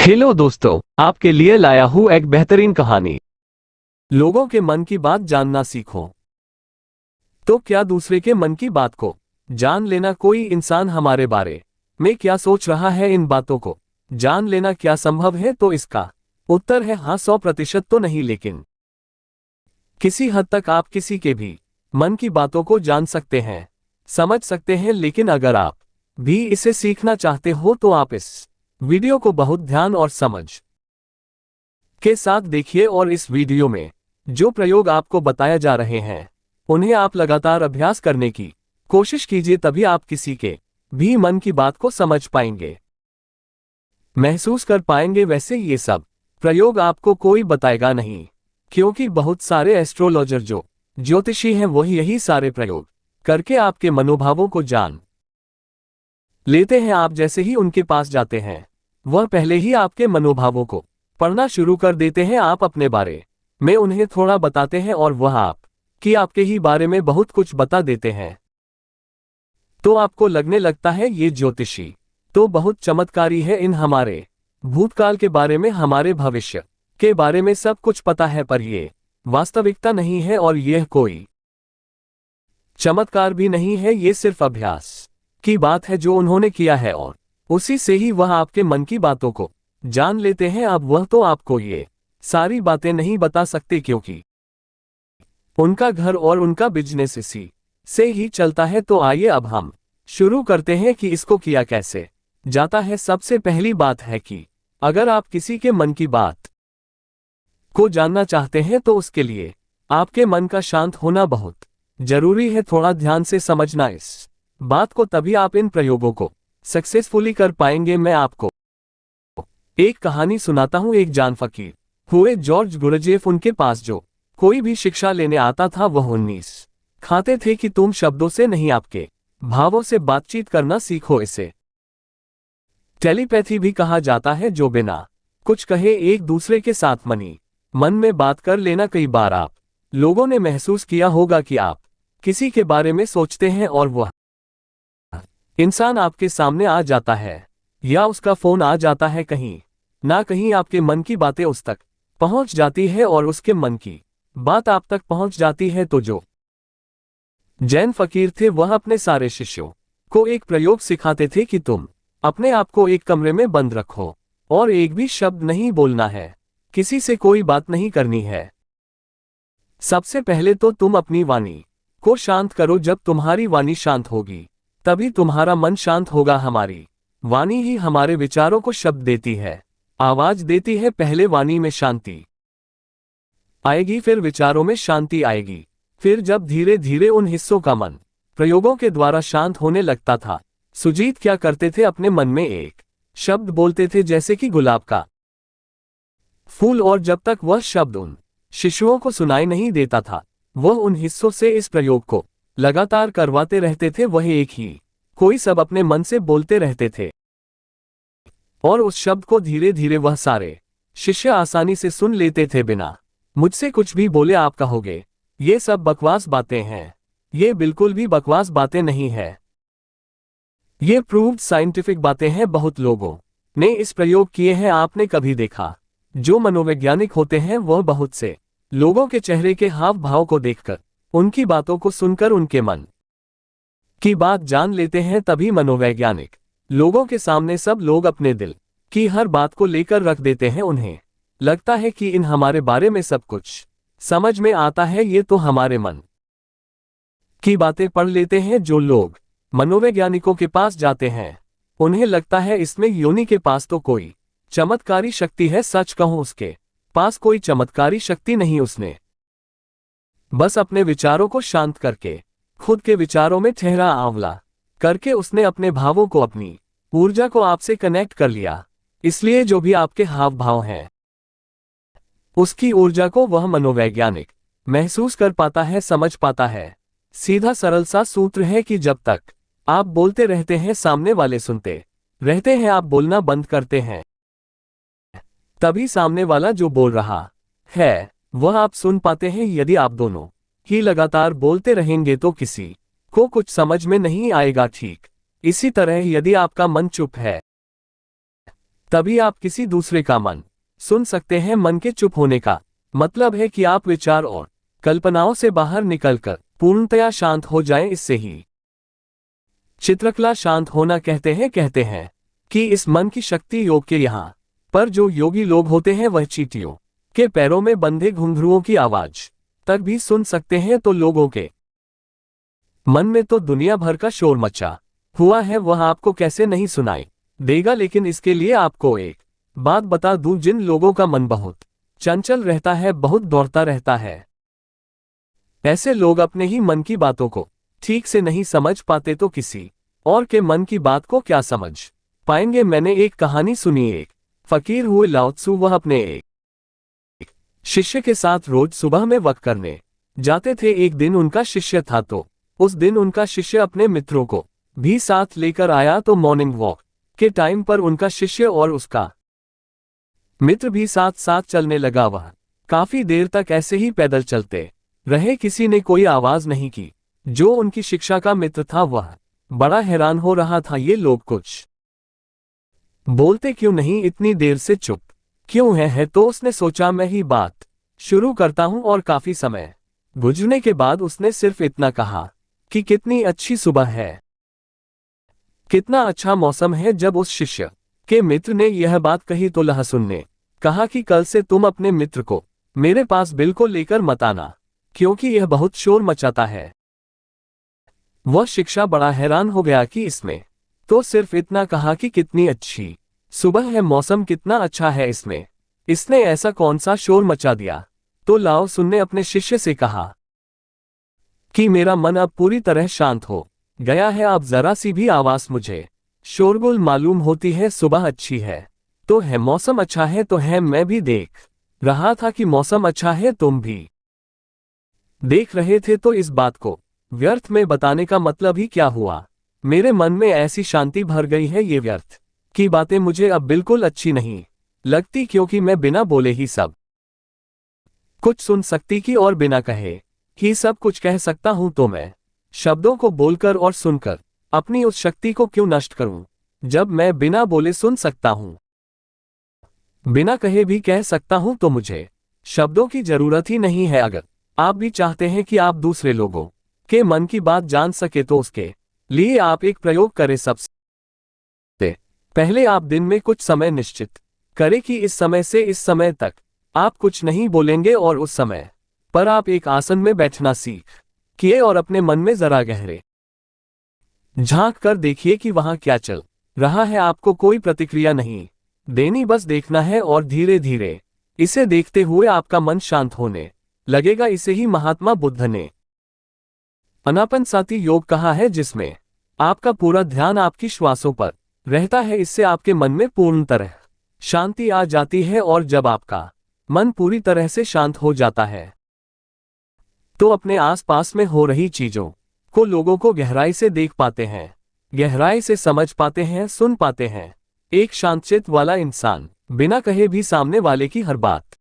Hello दोस्तों, आपके लिए लाया हूँ एक बेहतरीन कहानी। लोगों के मन की बात जानना सीखो। तो क्या दूसरे के मन की बात को जान लेना, कोई इंसान हमारे बारे में क्या सोच रहा है, इन बातों को जान लेना क्या संभव है? तो इसका उत्तर है हाँ, 100% तो नहीं, लेकिन किसी हद तक आप किसी के भी मन की बातों को जान सकते हैं, समझ सकते हैं। लेकिन अगर आप भी इसे सीखना चाहते हो तो आप इस वीडियो को बहुत ध्यान और समझ के साथ देखिए, और इस वीडियो में जो प्रयोग आपको बताया जा रहे हैं उन्हें आप लगातार अभ्यास करने की कोशिश कीजिए, तभी आप किसी के भी मन की बात को समझ पाएंगे, महसूस कर पाएंगे। वैसे ये सब प्रयोग आपको कोई बताएगा नहीं, क्योंकि बहुत सारे एस्ट्रोलॉजर जो ज्योतिषी हैं वही यही सारे प्रयोग करके आपके मनोभावों को जान लेते हैं। आप जैसे ही उनके पास जाते हैं वह पहले ही आपके मनोभावों को पढ़ना शुरू कर देते हैं। आप अपने बारे में उन्हें थोड़ा बताते हैं और वह आपके ही बारे में बहुत कुछ बता देते हैं। तो आपको लगने लगता है ये ज्योतिषी तो बहुत चमत्कारी है, इन हमारे भूतकाल के बारे में, हमारे भविष्य के बारे में सब कुछ पता है। पर ये वास्तविकता नहीं है और यह कोई चमत्कार भी नहीं है, ये सिर्फ अभ्यास की बात है जो उन्होंने किया है और उसी से ही वह आपके मन की बातों को जान लेते हैं। अब वह तो आपको ये सारी बातें नहीं बता सकते, क्योंकि उनका घर और उनका बिजनेस इसी से ही चलता है। तो आइए अब हम शुरू करते हैं कि इसको किया कैसे जाता है। सबसे पहली बात है कि अगर आप किसी के मन की बात को जानना चाहते हैं तो उसके लिए आपके मन का शांत होना बहुत जरूरी है। थोड़ा ध्यान से समझना इस बात को, तभी आप इन प्रयोगों को सक्सेसफुली कर पाएंगे। मैं आपको एक कहानी सुनाता हूं। एक जान फकीर हुए जॉर्ज गुरजेफ, उनके पास जो कोई भी शिक्षा लेने आता था वह 19 खाते थे कि तुम शब्दों से नहीं, आपके भावों से बातचीत करना सीखो। इसे टेलीपैथी भी कहा जाता है, जो बिना कुछ कहे एक दूसरे के साथ मन में बात कर लेना। कई बार आप लोगों ने महसूस किया होगा कि आप किसी के बारे में सोचते हैं और वह इंसान आपके सामने आ जाता है या उसका फोन आ जाता है, कहीं ना कहीं आपके मन की बातें उस तक पहुंच जाती है और उसके मन की बात आप तक पहुंच जाती है। तो जो जैन फकीर थे वह अपने सारे शिष्यों को एक प्रयोग सिखाते थे कि तुम अपने आप को एक कमरे में बंद रखो और एक भी शब्द नहीं बोलना है, किसी से कोई बात नहीं करनी है। सबसे पहले तो तुम अपनी वाणी को शांत करो। जब तुम्हारी वाणी शांत होगी तभी तुम्हारा मन शांत होगा। हमारी वाणी ही हमारे विचारों को शब्द देती है, आवाज देती है। पहले वाणी में शांति आएगी, फिर विचारों में शांति आएगी, फिर जब धीरे धीरे उन हिस्सों का मन प्रयोगों के द्वारा शांत होने लगता था। सुजीत क्या करते थे, अपने मन में एक शब्द बोलते थे, जैसे कि गुलाब का फूल, और जब तक वह शब्द उन शिशुओं को सुनाई नहीं देता था वह उन हिस्सों से इस प्रयोग को लगातार करवाते रहते थे। वह एक ही कोई सब अपने मन से बोलते रहते थे और उस शब्द को धीरे धीरे वह सारे शिष्य आसानी से सुन लेते थे, बिना मुझसे कुछ भी बोले। आप कहोगे ये सब बकवास बातें हैं, ये बिल्कुल भी बकवास बातें नहीं है, ये प्रूव्ड साइंटिफिक बातें हैं। बहुत लोगों ने इस प्रयोग किए हैं। आपने कभी देखा, जो मनोवैज्ञानिक होते हैं वह बहुत से लोगों के चेहरे के हाव भाव को देखकर, उनकी बातों को सुनकर उनके मन की बात जान लेते हैं। तभी मनोवैज्ञानिक लोगों के सामने सब लोग अपने दिल की हर बात को लेकर रख देते हैं। उन्हें लगता है कि इन हमारे बारे में सब कुछ समझ में आता है, ये तो हमारे मन की बातें पढ़ लेते हैं। जो लोग मनोवैज्ञानिकों के पास जाते हैं उन्हें लगता है इसमें योनि के पास तो कोई चमत्कारी शक्ति है। सच कहूं, उसके पास कोई चमत्कारी शक्ति नहीं, उसने बस अपने विचारों को शांत करके, खुद के विचारों में ठहरा आंवला करके उसने अपने भावों को, अपनी ऊर्जा को आपसे कनेक्ट कर लिया। इसलिए जो भी आपके हाव भाव हैं उसकी ऊर्जा को वह मनोवैज्ञानिक महसूस कर पाता है, समझ पाता है। सीधा सरल सा सूत्र है कि जब तक आप बोलते रहते हैं सामने वाले सुनते रहते हैं। आप बोलना बंद करते हैं तभी सामने वाला जो बोल रहा है वह आप सुन पाते हैं। यदि आप दोनों ही लगातार बोलते रहेंगे तो किसी को कुछ समझ में नहीं आएगा। ठीक इसी तरह यदि आपका मन चुप है तभी आप किसी दूसरे का मन सुन सकते हैं। मन के चुप होने का मतलब है कि आप विचार और कल्पनाओं से बाहर निकलकर पूर्णतया शांत हो जाएं। इससे ही चित्रकला शांत होना कहते हैं कि इस मन की शक्ति योग के यहाँ पर जो योगी लोग होते हैं वह चींटियों के पैरों में बंधे घुंघरुओं की आवाज तक भी सुन सकते हैं। तो लोगों के मन में तो दुनिया भर का शोर मचा हुआ है, वह आपको कैसे नहीं सुनाई देगा। लेकिन इसके लिए आपको एक बात बता दूं, जिन लोगों का मन बहुत चंचल रहता है, बहुत दौड़ता रहता है, ऐसे लोग अपने ही मन की बातों को ठीक से नहीं समझ पाते तो किसी और के मन की बात को क्या समझ पाएंगे। मैंने एक कहानी सुनी। एक फकीर हुए लाओ त्सु, वह अपने एक शिष्य के साथ रोज सुबह में वक्त करने जाते थे। एक दिन उनका शिष्य था तो उस दिन उनका शिष्य अपने मित्रों को भी साथ लेकर आया। तो मॉर्निंग वॉक के टाइम पर उनका शिष्य और उसका मित्र भी साथ साथ चलने लगा। वह काफी देर तक ऐसे ही पैदल चलते रहे, किसी ने कोई आवाज नहीं की। जो उनकी शिक्षा का मित्र था वह बड़ा हैरान हो रहा था, ये लोग कुछ बोलते क्यों नहीं, इतनी देर से चुप क्यों है। तो उसने सोचा मैं ही बात शुरू करता हूं, और काफी समय गुजरने के बाद उसने सिर्फ इतना कहा कि कितनी अच्छी सुबह है, कितना अच्छा मौसम है। जब उस शिष्य के मित्र ने यह बात कही तो लहसुन ने कहा कि कल से तुम अपने मित्र को मेरे पास बिल्कुल लेकर मत आना, क्योंकि यह बहुत शोर मचाता है। वह शिक्षा बड़ा हैरान हो गया कि इसमें तो सिर्फ इतना कहा कि कितनी अच्छी सुबह है, मौसम कितना अच्छा है, इसने ऐसा कौन सा शोर मचा दिया। तो लाओ सुन ने अपने शिष्य से कहा कि मेरा मन अब पूरी तरह शांत हो गया है, अब जरा सी भी आवाज मुझे शोरगुल मालूम होती है। सुबह अच्छी है तो है, मौसम अच्छा है तो है, मैं भी देख रहा था कि मौसम अच्छा है, तुम भी देख रहे थे, तो इस बात को व्यर्थ में बताने का मतलब ही क्या हुआ। मेरे मन में ऐसी शांति भर गई है, ये व्यर्थ की बातें मुझे अब बिल्कुल अच्छी नहीं लगती, क्योंकि मैं बिना बोले ही सब कुछ सुन सकती की और बिना कहे ही सब कुछ कह सकता हूं। तो मैं शब्दों को बोलकर और सुनकर अपनी उस शक्ति को क्यों नष्ट करूं, जब मैं बिना बोले सुन सकता हूं, बिना कहे भी कह सकता हूं। तो मुझे शब्दों की जरूरत ही नहीं है। अगर आप भी चाहते हैं कि आप दूसरे लोगों के मन की बात जान सके तो उसके लिए आप एक प्रयोग करें। सबसे पहले आप दिन में कुछ समय निश्चित करें कि इस समय से इस समय तक आप कुछ नहीं बोलेंगे, और उस समय पर आप एक आसन में बैठना सीखिए और अपने मन में जरा गहरे झांक कर देखिए कि वहां क्या चल रहा है। आपको कोई प्रतिक्रिया नहीं देनी, बस देखना है, और धीरे धीरे इसे देखते हुए आपका मन शांत होने लगेगा। इसे ही महात्मा बुद्ध ने अनापनसति योग कहा है, जिसमें आपका पूरा ध्यान आपकी श्वासों पर रहता है। इससे आपके मन में पूर्ण तरह शांति आ जाती है, और जब आपका मन पूरी तरह से शांत हो जाता है तो अपने आसपास में हो रही चीजों को, लोगों को गहराई से देख पाते हैं, गहराई से समझ पाते हैं, सुन पाते हैं। एक शांतचित्त वाला इंसान बिना कहे भी सामने वाले की हर बात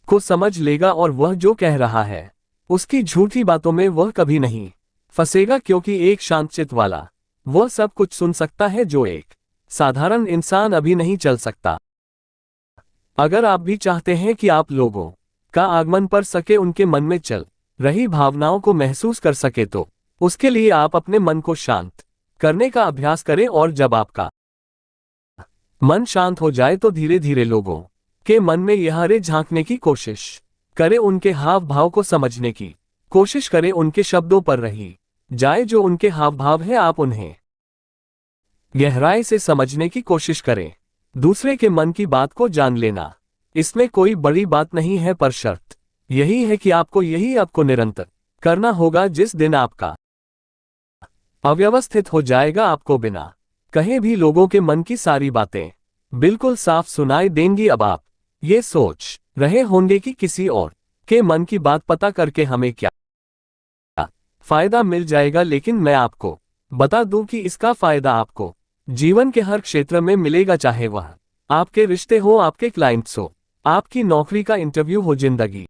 को समझ लेगा, और वह जो कह रहा है उसकी झूठी बातों में वह कभी नहीं फंसेगा, क्योंकि एक शांतचित्त वाला वह सब कुछ सुन सकता है जो एक साधारण इंसान अभी नहीं चल सकता। अगर आप भी चाहते हैं कि आप लोगों का आगमन पर सके, उनके मन में चल रही भावनाओं को महसूस कर सके, तो उसके लिए आप अपने मन को शांत करने का अभ्यास करें। और जब आपका मन शांत हो जाए तो धीरे धीरे लोगों के मन में यहारे झांकने की कोशिश करें, उनके हाव भाव को समझने की कोशिश करें, उनके शब्दों पर रही जाए जो उनके हाव भाव है, आप उन्हें गहराई से समझने की कोशिश करें। दूसरे के मन की बात को जान लेना, इसमें कोई बड़ी बात नहीं है, पर शर्त यही है कि आपको निरंतर करना होगा। जिस दिन आपका अव्यवस्थित हो जाएगा, आपको बिना कहे भी लोगों के मन की सारी बातें बिल्कुल साफ सुनाई देंगी। अब आप ये सोच रहे होंगे कि किसी और के मन की बात पता करके हमें क्या फायदा मिल जाएगा, लेकिन मैं आपको बता दूं कि इसका फायदा आपको जीवन के हर क्षेत्र में मिलेगा, चाहे वह आपके रिश्ते हो, आपके क्लाइंट्स हो, आपकी नौकरी का इंटरव्यू हो, जिंदगी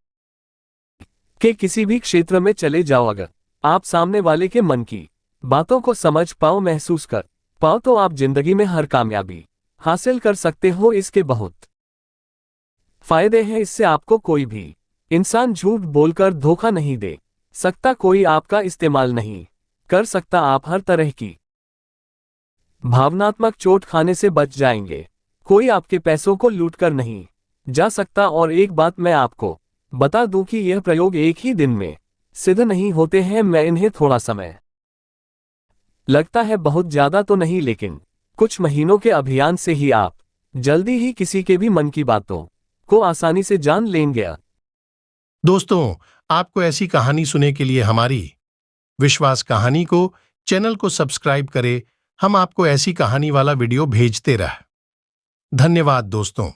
के किसी भी क्षेत्र में चले जाओ। अगर आप सामने वाले के मन की बातों को समझ पाओ, महसूस कर पाओ, तो आप जिंदगी में हर कामयाबी हासिल कर सकते हो। इसके बहुत फायदे हैं। इससे आपको कोई भी इंसान झूठ बोलकर धोखा नहीं दे सकता, कोई आपका इस्तेमाल नहीं कर सकता। आप हर तरह की भावनात्मक चोट खाने से बच जाएंगे। कोई आपके पैसों को लूटकर नहीं जा सकता। और एक बात मैं आपको बता दूं कि यह प्रयोग एक ही दिन में सिद्ध नहीं होते हैं। मैं इन्हें थोड़ा समय लगता है, बहुत ज्यादा तो नहीं, लेकिन कुछ महीनों के अभियान से ही आप जल्दी ही किसी के भी मन की बातों को आसानी से जान लेंगे। दोस्तों, आपको ऐसी कहानी सुनने के लिए हमारी विश्वास कहानी को चैनल को सब्सक्राइब करें। हम आपको ऐसी कहानी वाला वीडियो भेजते रह। धन्यवाद दोस्तों।